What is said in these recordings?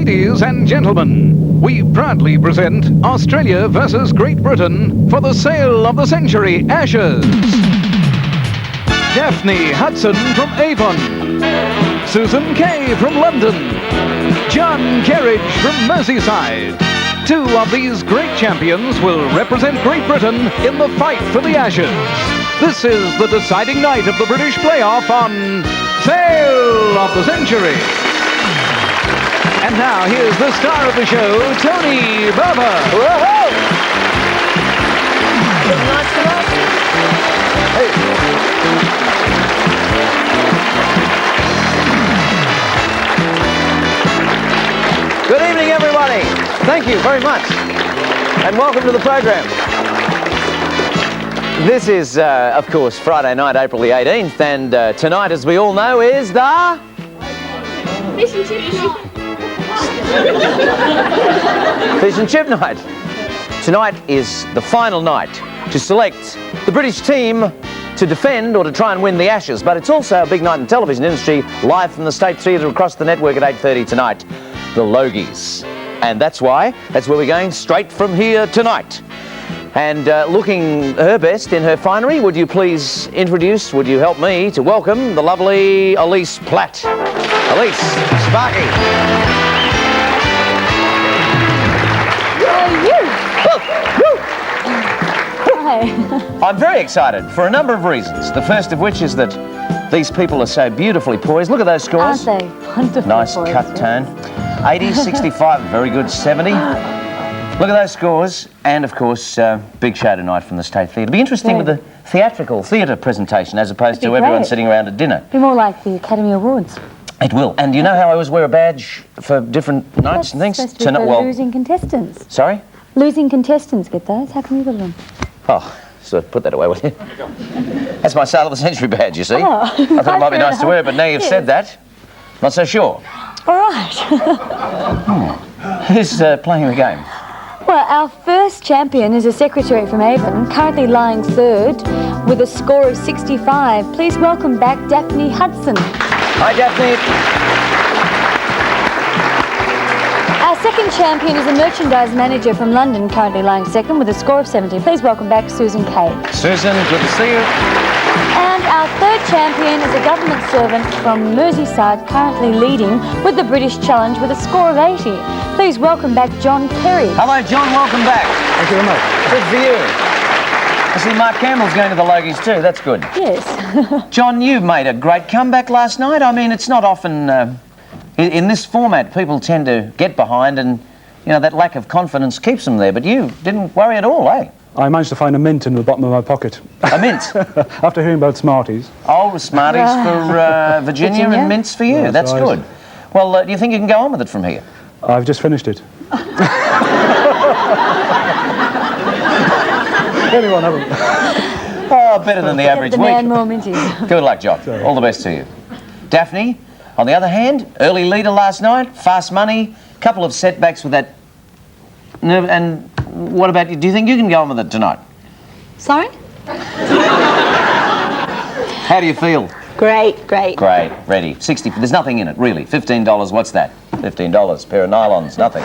Ladies and gentlemen, we proudly present Australia versus Great Britain for the sale of the century Ashes. Daphne Hudson from Avon, Susan Kay from London, John Kerridge from Merseyside. Two of these great champions will represent Great Britain in the fight for the Ashes. This is the deciding night of the British playoff on Sale of the Century. And now, here's the star of the show, Tony Barber. Whoa! Nice tonight. Hey. Good evening, everybody. Thank you very much. And welcome to the program. This is, of course, Friday night, April the 18th. And tonight, as we all know, is the... Fish and chip night. Fish and chip night. Tonight is the final night to select the British team to defend or to try and win the Ashes. But it's also a big night in the television industry, live from the State Theatre across the network at 8:30 tonight, the Logies. And that's where we're going straight from here tonight. And looking her best in her finery, would you help me to welcome the lovely Elise Platt. Elise, Sparky. I'm very excited for a number of reasons. The first of which is that these people are so beautifully poised. Look at those scores. Aren't they wonderful? Nice poised, cut tone. 80, 65, very good, 70. Look at those scores. And, of course, big show tonight from the State Theatre. It'll be interesting with the theatrical theatre presentation as opposed to everyone sitting around at dinner. Be more like the Academy Awards. It will. And you know how I always wear a badge for different nights and things? That's supposed to be for losing contestants. Sorry? Losing contestants get those. How come you got them? Oh, so put that away, will you? That's my Sale of the Century badge, you see. Oh, I thought it might be nice to wear, but now you've said that, not so sure. All right. Who's playing the game? Well, our first champion is a secretary from Avon, currently lying third with a score of 65. Please welcome back Daphne Hudson. Hi, Daphne. Our second champion is a merchandise manager from London, currently lying second with a score of 70. Please welcome back Susan Kay. Susan, good to see you. And our third champion is a government servant from Merseyside, currently leading with the British Challenge with a score of 80. Please welcome back John Kerridge. Hello, John, welcome back. Thank you very much. Good for you. I see Mark Campbell's going to the Logies too, that's good. Yes. John, you made a great comeback last night. I mean, it's not often... in this format, people tend to get behind and, you know, that lack of confidence keeps them there. But you didn't worry at all, eh? I managed to find a mint in the bottom of my pocket. A mint? After hearing about Smarties. Oh, Smarties for Virginia and mints for you. That's right. good. Well, do you think you can go on with it from here? I've just finished it. Anyone have them? Oh, better than the average the week. man more minty. Good luck, John. Sorry. All the best to you. Daphne, on the other hand, early leader last night, fast money, couple of setbacks with that nerve. And what about you? Do you think you can go on with it tonight? Sorry? How do you feel? Great. Great, ready. 60, there's nothing in it, really. $15, what's that? $15, pair of nylons, nothing.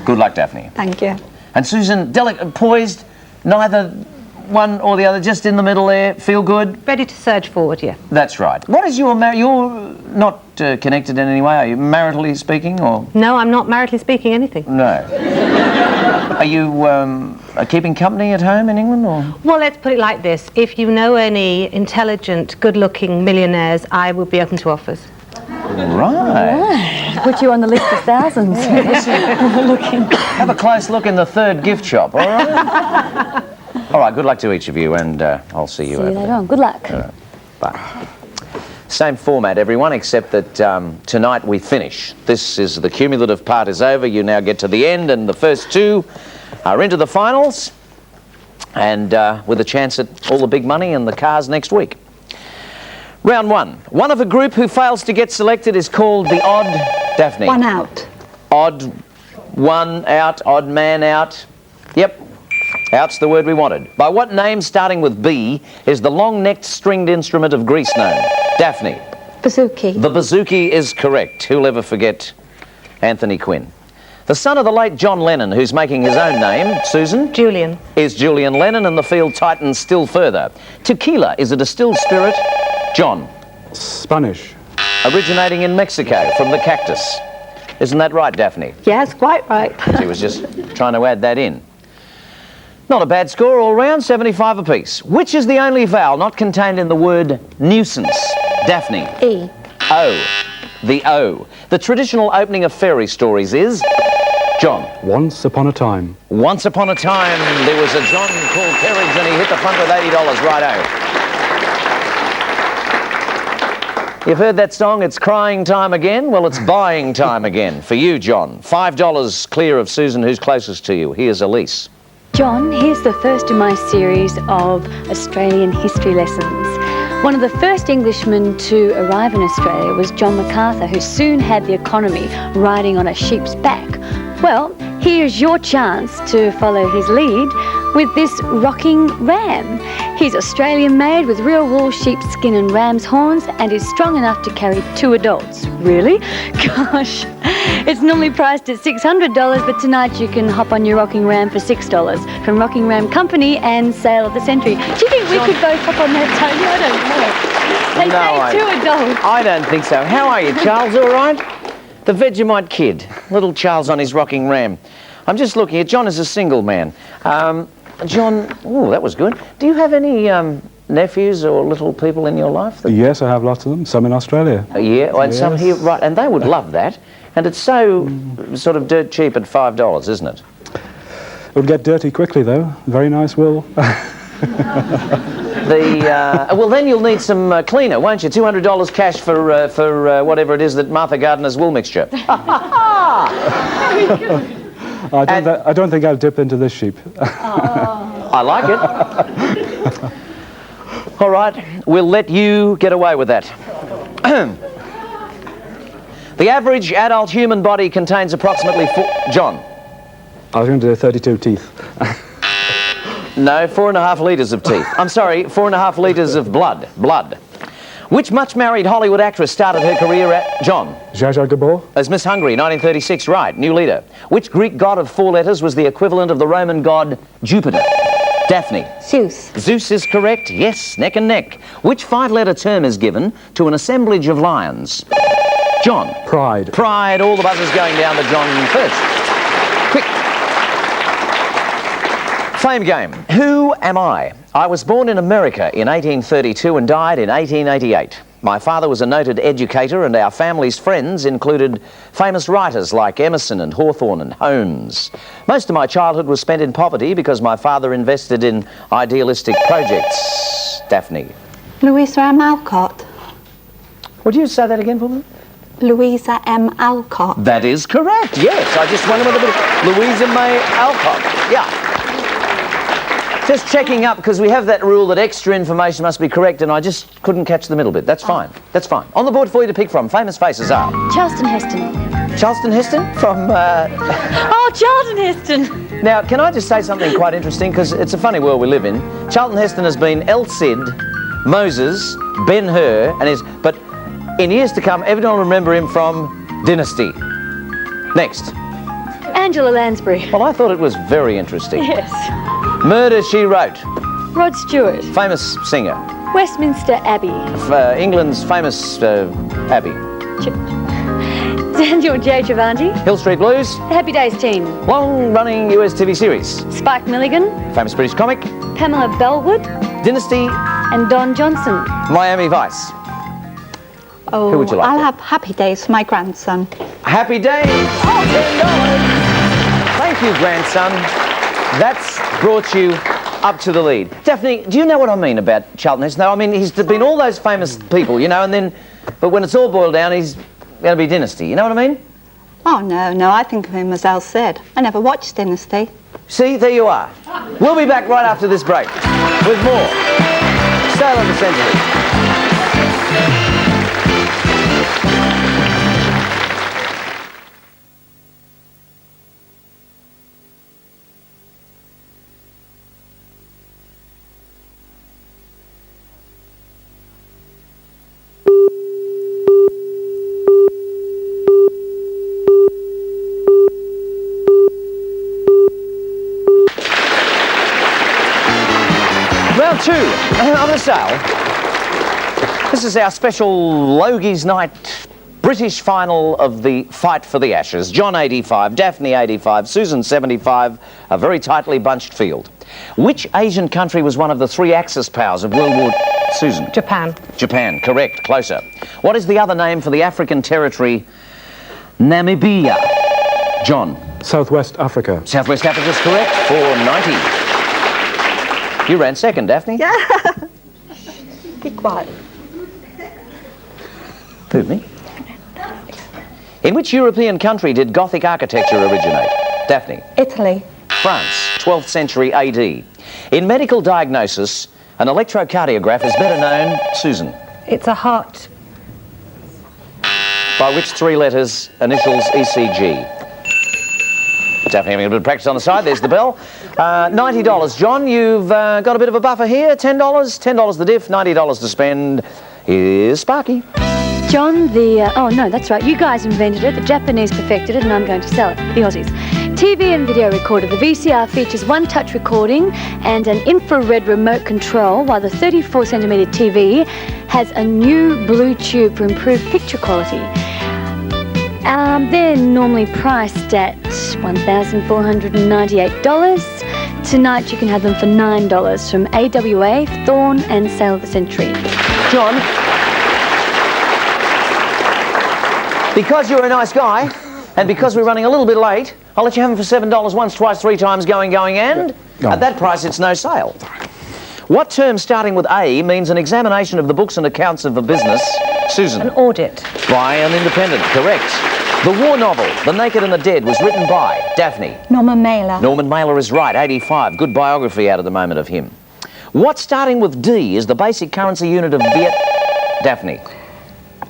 Good luck, Daphne. Thank you. And Susan, delicate, poised, neither one or the other, just in the middle there, feel good? Ready to surge forward, yeah. That's right. What is your you're not connected in any way, are you, maritally speaking, or? No, I'm not maritally speaking anything. No. Are you keeping company at home in England, or? Well, let's put it like this. If you know any intelligent, good-looking millionaires, I would be open to offers. Right. Put you on the list of thousands. Have a close look in the third gift shop, all right? All right, good luck to each of you, and I'll see you See you over later there. on. Good luck. Bye. Same format, everyone, except that tonight we finish. This is the cumulative part is over. You now get to the end, and the first two are into the finals, and with a chance at all the big money and the cars next week. Round one. One of a group who fails to get selected is called the odd... Daphne. One out. Odd one out, odd man out. Yep. Out's the word we wanted. By what name starting with B is the long-necked stringed instrument of Greece known? Daphne. Bazooki. The bouzouki is correct. Who'll ever forget Anthony Quinn. The son of the late John Lennon, who's making his own name, Susan? Julian. Is Julian Lennon, and the field tightens still further. Tequila is a distilled spirit. John? Spanish. Originating in Mexico from the cactus. Isn't that right, Daphne? Yes, quite right. She was just trying to add that in. Not a bad score all round, 75 apiece. Which is the only vowel not contained in the word nuisance? Daphne? E. O. The O. The traditional opening of fairy stories is? John? Once upon a time. Once upon a time, there was a John called Kerridge and he hit the front with $80, righto. You've heard that song, It's Crying Time Again? Well, it's buying time again for you, John. $5 clear of Susan, who's closest to you. Here's Elise. John, here's the first in my series of Australian history lessons. One of the first Englishmen to arrive in Australia was John MacArthur, who soon had the economy riding on a sheep's back. Well, here's your chance to follow his lead with this rocking ram. He's Australian-made with real wool sheep skin and ram's horns and is strong enough to carry 2 adults. Really? Gosh. It's normally priced at $600, but tonight you can hop on your rocking ram for $6 from Rocking Ram Company and Sale of the Century. Do you think we could both hop on that, Tony? I don't know. They say 2 adults. I don't think so. How are you, Charles? All right? The Vegemite kid, little Charles on his rocking ram. I'm just looking at John as a single man. John, oh, that was good. Do you have any nephews or little people in your life? Yes, I have lots of them. Some in Australia. Yeah, and some here, right, and they would love that. And it's so sort of dirt cheap at $5, isn't it? It would get dirty quickly, though. Very nice wool. Well, then you'll need some cleaner, won't you? $200 cash for whatever it is that Martha Gardner's wool mixture. I don't think I'll dip into this sheep. I like it. All right, we'll let you get away with that. The average adult human body contains approximately John? I was going to do 32 teeth. No, 4.5 litres of teeth. I'm sorry, 4.5 litres of blood. Which much-married Hollywood actress started her career at John? Zsa Zsa Gabor. As Miss Hungary, 1936, right, new leader. Which Greek god of 4 letters was the equivalent of the Roman god Jupiter? Daphne. Zeus. Zeus is correct, yes, neck and neck. Which 5-letter term is given to an assemblage of lions? John. Pride. Pride, all the buzzers going down to John first. Quick. Fame game. Who am I? I was born in America in 1832 and died in 1888. My father was a noted educator and our family's friends included famous writers like Emerson and Hawthorne and Holmes. Most of my childhood was spent in poverty because my father invested in idealistic projects. Daphne. Louisa M. Alcott. Would you say that again for me? Louisa M. Alcott. That is correct, yes. I just went with a bit of Louisa May Alcott. Yeah. Just checking up, because we have that rule that extra information must be correct, and I just couldn't catch the middle bit. That's fine. That's fine. On the board for you to pick from, famous faces are... Charleston Heston. Charleston Heston from... Oh, Charlton Heston. Now, can I just say something quite interesting, because it's a funny world we live in. Charlton Heston has been El Cid, Moses, Ben-Hur, and his... But in years to come, everyone will remember him from Dynasty. Next. Angela Lansbury. Well, I thought it was very interesting. Yes. Murder, She Wrote. Rod Stewart. Famous singer. Westminster Abbey. England's famous abbey. Daniel J. Travanti. Hill Street Blues. Happy Days teen. Long-running US TV series. Spike Milligan. Famous British comic. Pamela Bellwood. Dynasty. And Don Johnson. Miami Vice. Oh, Who would you like? I'll have Happy Days for my grandson. Happy Days. $10. Thank you, grandson. That's brought you up to the lead. Daphne, do you know what I mean about Charlton Heston? I mean, he's been all those famous people, you know, and then, but when it's all boiled down, he's going to be Dynasty. You know what I mean? Oh, no, I think of him as El Cid. I never watched Dynasty. See, there you are. We'll be back right after this break with more Sale of the Century. 2 on the sale. This is our special Logies Night British final of the fight for the Ashes. John 85, Daphne 85, Susan 75, a very tightly bunched field. Which Asian country was one of the 3 Axis powers of World War... Susan? Japan. Japan, correct, closer. What is the other name for the African territory Namibia? John? Southwest Africa. Southwest Africa is correct for 90. You ran second, Daphne. Yeah. Be quiet. Who, me? In which European country did Gothic architecture originate? Daphne? Italy. France, 12th century AD. In medical diagnosis, an electrocardiograph is better known, Susan, It's a heart. by which 3 letters, initials ECG? Daphne having a bit of practice on the side. There's the bell. $90. John, you've got a bit of a buffer here. $10. $10 the diff, $90 to spend. Here's Sparky. John, oh no, that's right, you guys invented it, the Japanese perfected it, and I'm going to sell it, the Aussies. TV and video recorder. The VCR features 1-touch recording and an infrared remote control, while the 34cm TV has a new blue tube for improved picture quality. They're normally priced at $1,498. Tonight you can have them for $9 from AWA, Thorn and Sale of the Century. John, because you're a nice guy, and because we're running a little bit late, I'll let you have them for $7 once, twice, 3 times, going, and at that price it's no sale. What term starting with A means an examination of the books and accounts of a business? Susan? An audit. By an independent, correct. The war novel, The Naked and the Dead, was written by Daphne. Norman Mailer. Norman Mailer is right, 85. Good biography out at the moment of him. What starting with D is the basic currency unit of Daphne?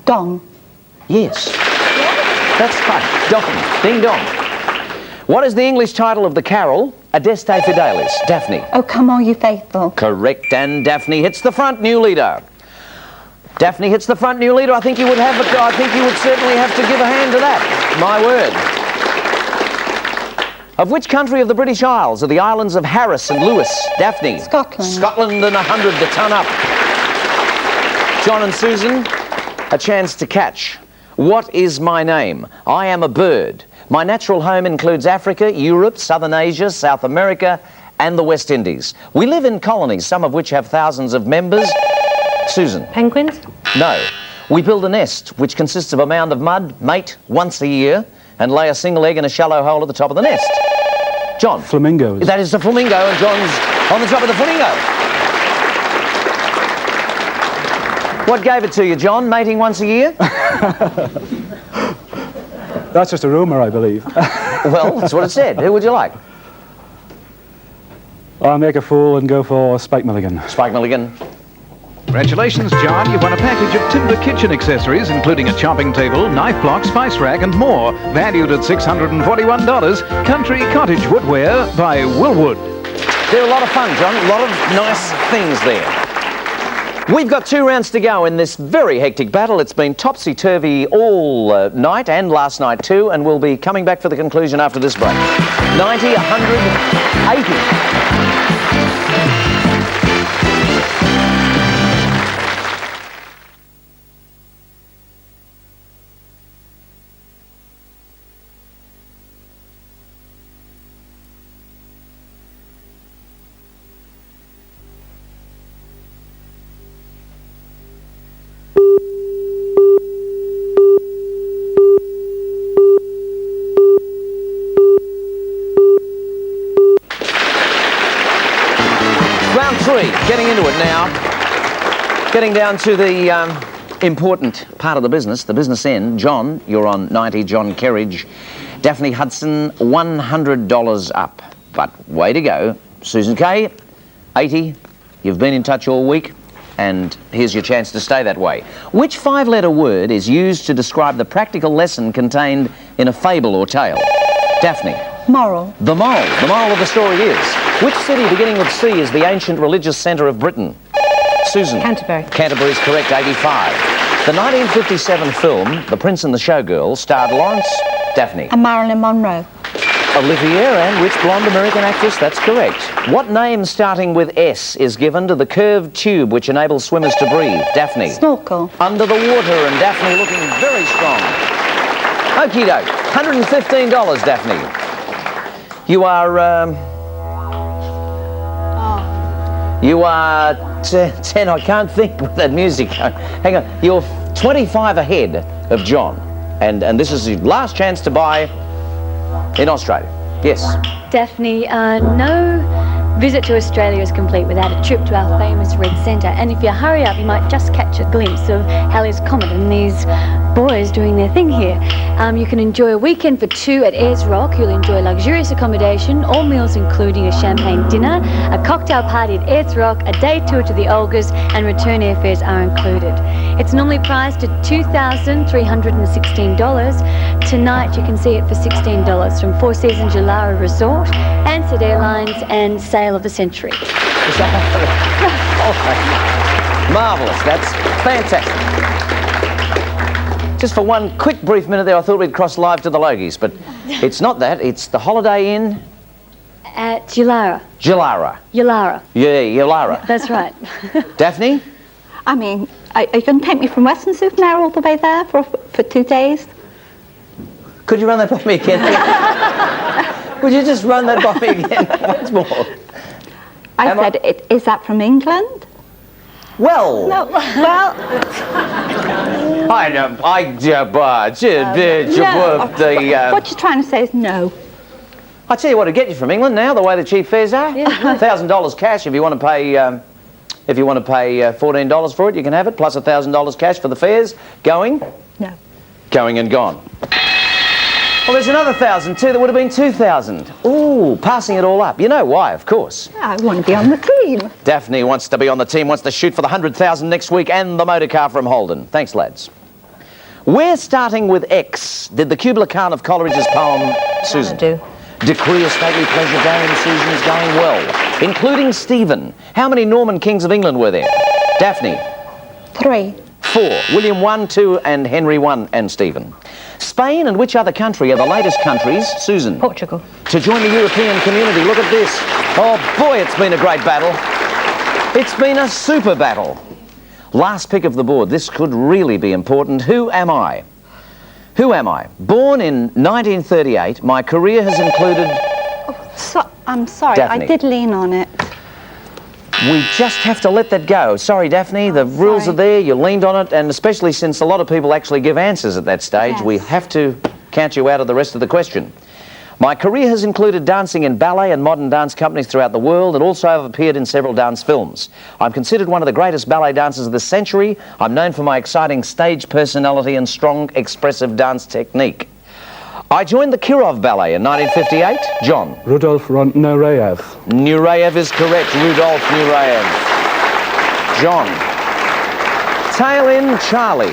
Dong. Yes. That's right. Dong. Ding dong. What is the English title of the carol, Adeste Fidelis? Daphne. Oh, come on, you faithful. Correct, and Daphne hits the front, new leader. Daphne hits the front, new leader. I think you would certainly have to give a hand to that. My word. Of which country of the British Isles are the islands of Harris and Lewis? Daphne. Scotland. Scotland and 100 to ton up. John and Susan, a chance to catch. What is my name? I am a bird. My natural home includes Africa, Europe, Southern Asia, South America, and the West Indies. We live in colonies, some of which have thousands of members. Susan? Penguins? No. We build a nest, which consists of a mound of mud, mate once a year, and lay a single egg in a shallow hole at the top of the nest. John? Flamingos. That is the flamingo, and John's on the top of the flamingo. What gave it to you, John? Mating once a year? That's just a rumour, I believe. Well, that's what it said. Who would you like? I'll make a fool and go for Spike Milligan. Spike Milligan. Congratulations, John. You've won a package of timber kitchen accessories, including a chopping table, knife block, spice rack, and more, valued at $641. Country Cottage Woodware by Willwood. They're a lot of fun, John. A lot of nice things there. We've got 2 rounds to go in this very hectic battle. It's been topsy-turvy all night and last night too, and we'll be coming back for the conclusion after this break. 90, 180. Round 3, getting into it now. Getting down to the important part of the business end. John, you're on 90, John Kerridge. Daphne Hudson, $100 up. But way to go. Susan Kay, 80. You've been in touch all week, and here's your chance to stay that way. Which 5-letter word is used to describe the practical lesson contained in a fable or tale? Daphne. Moral. The moral. The moral of the story is, which city beginning with C is the ancient religious centre of Britain? Susan. Canterbury. Canterbury is correct, 85. The 1957 film, The Prince and the Showgirl, starred Lawrence. Daphne. And Marilyn Monroe. Olivia, and which blonde American actress? That's correct. What name starting with S is given to the curved tube which enables swimmers to breathe? Daphne. Snorkel. Under the water, and Daphne looking very strong. Okie doke. $115, Daphne. You are, You are 10, I can't think with that music. Hang on. You're 25 ahead of John. And this is your last chance to buy in Australia. Yes. Daphne, no visit to Australia is complete without a trip to our famous Red Centre. And if you hurry up, you might just catch a glimpse of Halley's Comet and these boys doing their thing here. You can enjoy a weekend for two at Ayers Rock. You'll enjoy luxurious accommodation, all meals including a champagne dinner, a cocktail party at Ayers Rock, a day tour to the Olgas, and return airfares are included. It's normally priced at $2,316. Tonight you can see it for $16 from Four Seasons Julara Resort, Ansett Airlines, and Sale of the Century. Marvellous. That's fantastic. Just for one quick brief minute there, I thought we'd cross live to the Logies, but it's not that. It's the Holiday Inn At Julara. Julara. Yulara. Yeah, Julara. That's right. Daphne? I mean, are you going to take me from Western Supermare all the way there for 2 days? Could you run that by me again? Would you just run that by me again once more? I said, is that from England? Well, No, well, what you're trying to say is no. I tell you what, to get you from England now, the way the cheap fares are, $1,000 cash if you want to pay. If you want to pay $14 for it, you can have it, plus $1,000 cash for the fares. Going? No. Going and gone. Well, there's another 1,000 too. That would have been 2,000. Ooh, passing it all up. You know why, of course. I want to be on the team. Daphne wants to be on the team, wants to shoot for the 100,000 next week and the motor car from Holden. Thanks, lads. Where, starting with X, did the Kubla Khan of Coleridge's poem, Susan? Do. Decree a stately pleasure game, Susan's going well. Including Stephen. How many Norman kings of England were there? Daphne? 3. 4. William I, 2, and Henry I, and Stephen. Spain and which other country are the latest countries, Susan? Portugal. To join the European community. Look at this. Oh boy, it's been a great battle. It's been a super battle. Last pick of the board. This could really be important. Who am I? Who am I? Born in 1938, my career has included... I'm sorry, Daphne. I did lean on it. We just have to let that go. Sorry, Daphne, the rules are there, you leaned on it, and especially since a lot of people actually give answers at that stage, we have to count you out of the rest of the question. My career has included dancing in ballet and modern dance companies throughout the world, and also I've appeared in several dance films. I'm considered one of the greatest ballet dancers of the century. I'm known for my exciting stage personality and strong expressive dance technique. I joined the Kirov Ballet in 1958. John? Rudolf Nureyev. Nureyev is correct. Rudolf Nureyev. John? Tail in Charlie.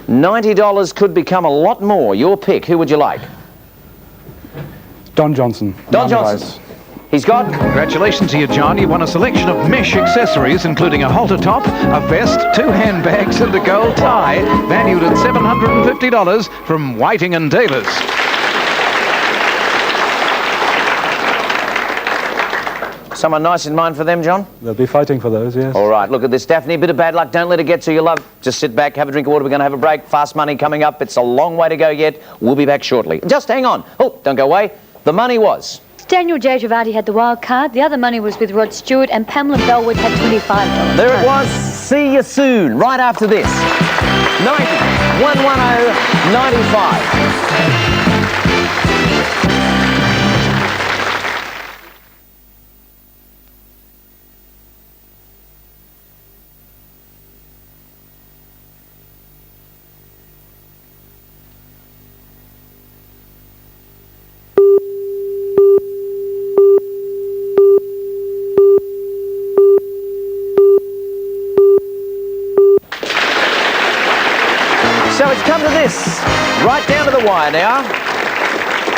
$90 could become a lot more. Your pick. Who would you like? Don Johnson. Don Johnson. He's got... Congratulations to you, John. You won a selection of mesh accessories, including a halter top, a vest, 2 handbags, and a gold tie, valued at $750 from Whiting and Taylor's. Someone nice in mind for them, John? They'll be fighting for those, yes. All right, look at this, Daphne. A bit of bad luck. Don't let it get to your love. Just sit back, have a drink of water. We're going to have a break. Fast money coming up. It's a long way to go yet. We'll be back shortly. Just hang on. Oh, don't go away. The money was... Daniel J. Travati had the wild card. The other money was with Rod Stewart, and Pamela Bellwood had $25. There it was. See you soon, right after this. 90 110 95. So it's come to this, right down to the wire now.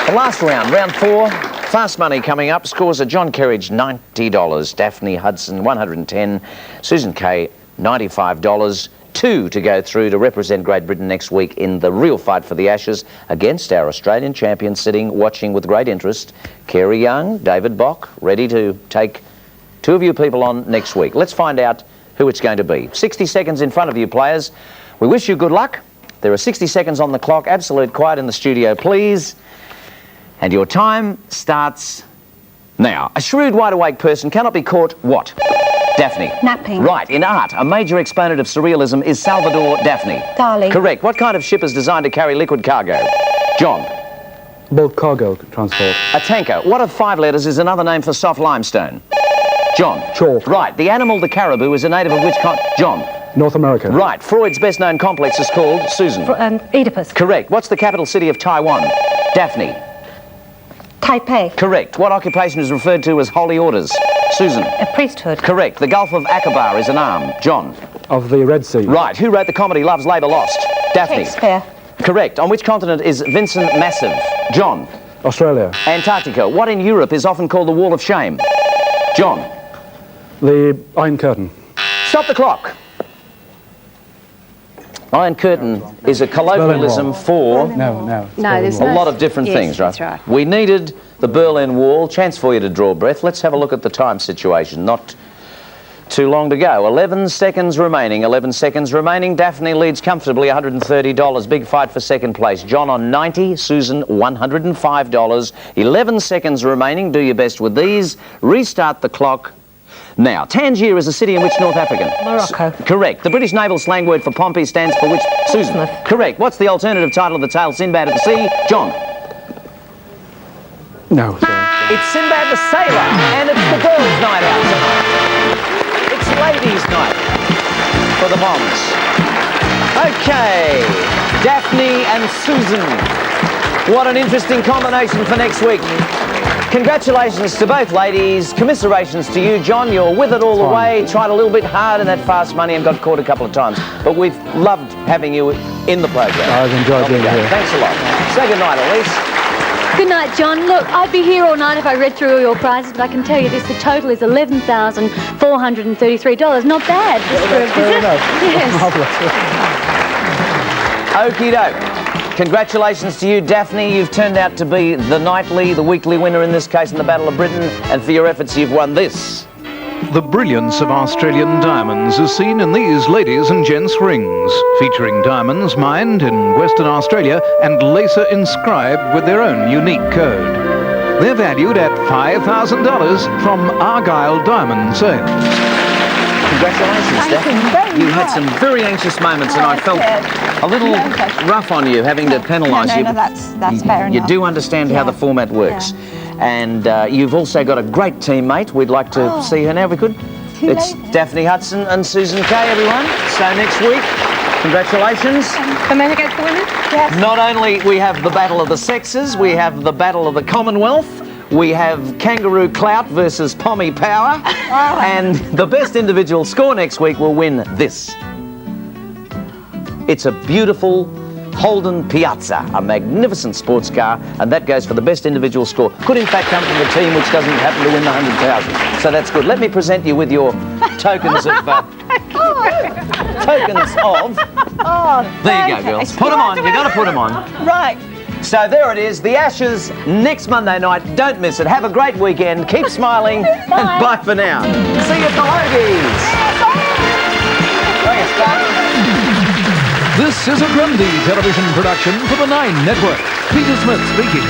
The last round, round 4, fast money coming up. Scores are John Kerridge, $90, Daphne Hudson, $110, Susan Kay, $95, 2 to go through to represent Great Britain next week in the real fight for the Ashes against our Australian champions, sitting, watching with great interest. Kerry Young, David Bock, ready to take 2 of you people on next week. Let's find out who it's going to be. 60 seconds in front of you, players. We wish you good luck. There are 60 seconds on the clock. Absolute quiet in the studio, please. And your time starts now. A shrewd, wide-awake person cannot be caught what? Daphne. Napping. Right. In art, a major exponent of surrealism is Salvador Daphne. Dali. Correct. What kind of ship is designed to carry liquid cargo? John. Bulk cargo transport. A tanker. What of 5 letters is another name for soft limestone? John. Chalk. Right. The animal, the caribou, is a native of which continent? John. North America. Right. Freud's best-known complex is called Susan. Oedipus. Correct. What's the capital city of Taiwan? Daphne. Taipei. Correct. What occupation is referred to as holy orders? Susan. A priesthood. Correct. The Gulf of Aqaba is an arm. John. Of the Red Sea. Right. Who wrote the comedy Love's Labour Lost? Daphne. Shakespeare. Correct. On which continent is Vincent Massive? John. Australia. Antarctica. What in Europe is often called the Wall of Shame? John. The Iron Curtain. Stop the clock. Iron Curtain is a colloquialism for No. No, there's a no... lot of different Yes, things, right? that's right. We needed the Berlin Wall. Chance for you to draw breath. Let's have a look at the time situation. Not too long to go. 11 seconds remaining. 11 seconds remaining. Daphne leads comfortably, $130. Big fight for second place. John on 90. Susan, $105. 11 seconds remaining. Do your best with these. Restart the clock. Now, Tangier is a city in which North Africa? Morocco. Correct. The British naval slang word for Pompey stands for which? Susan. Portsmouth. Correct. What's the alternative title of the tale Sinbad at the Sea? John. No, sorry. It's Sinbad the Sailor, and it's the girls' night out tonight. It's ladies' night for the moms. Okay, Daphne and Susan. What an interesting combination for next week. Congratulations to both ladies. Commiserations to you, John. You're with it all the way. Tried a little bit hard in that fast money and got caught a couple of times. But we've loved having you in the program. I've enjoyed being here. Thanks a lot. Say good night, Elise. Good night, John. Look, I'd be here all night if I read through all your prizes, but I can tell you this, the total is $11,433. Not bad just for a visit. Yes. Okie doke. Congratulations to you, Daphne. You've turned out to be the nightly, the weekly winner in this case in the Battle of Britain, and for your efforts you've won this. The brilliance of Australian diamonds is seen in these ladies and gents rings, featuring diamonds mined in Western Australia and laser inscribed with their own unique code. They're valued at $5,000 from Argyle Diamond Sales. Congratulations, Daphne. You had some very anxious moments, and I felt a little rough on you having to penalise you. No, that's fair enough. You do understand how the format works. And you've also got a great teammate. We'd like to see her now, if we could. It's Daphne Hudson and Susan Kay, everyone. So next week, congratulations. The men against the women? Yes. Not only we have the battle of the sexes, we have the battle of the Commonwealth, we have Kangaroo Clout versus Pommy Power, and the best individual score next week will win this. It's a beautiful Holden Piazza, a magnificent sports car, and that goes for the best individual score. Could in fact come from the team which doesn't happen to win the 100,000. So that's good. Let me present you with your tokens of... tokens of... There you go, girls. Put them on. You've got to put them on. Right. So there it is, the Ashes next Monday night. Don't miss it. Have a great weekend. Keep smiling. And bye for now. See you at the Hoagies. Thanks, Doug. This is a Grundy television production for the 9 Network. Peter Smith speaking.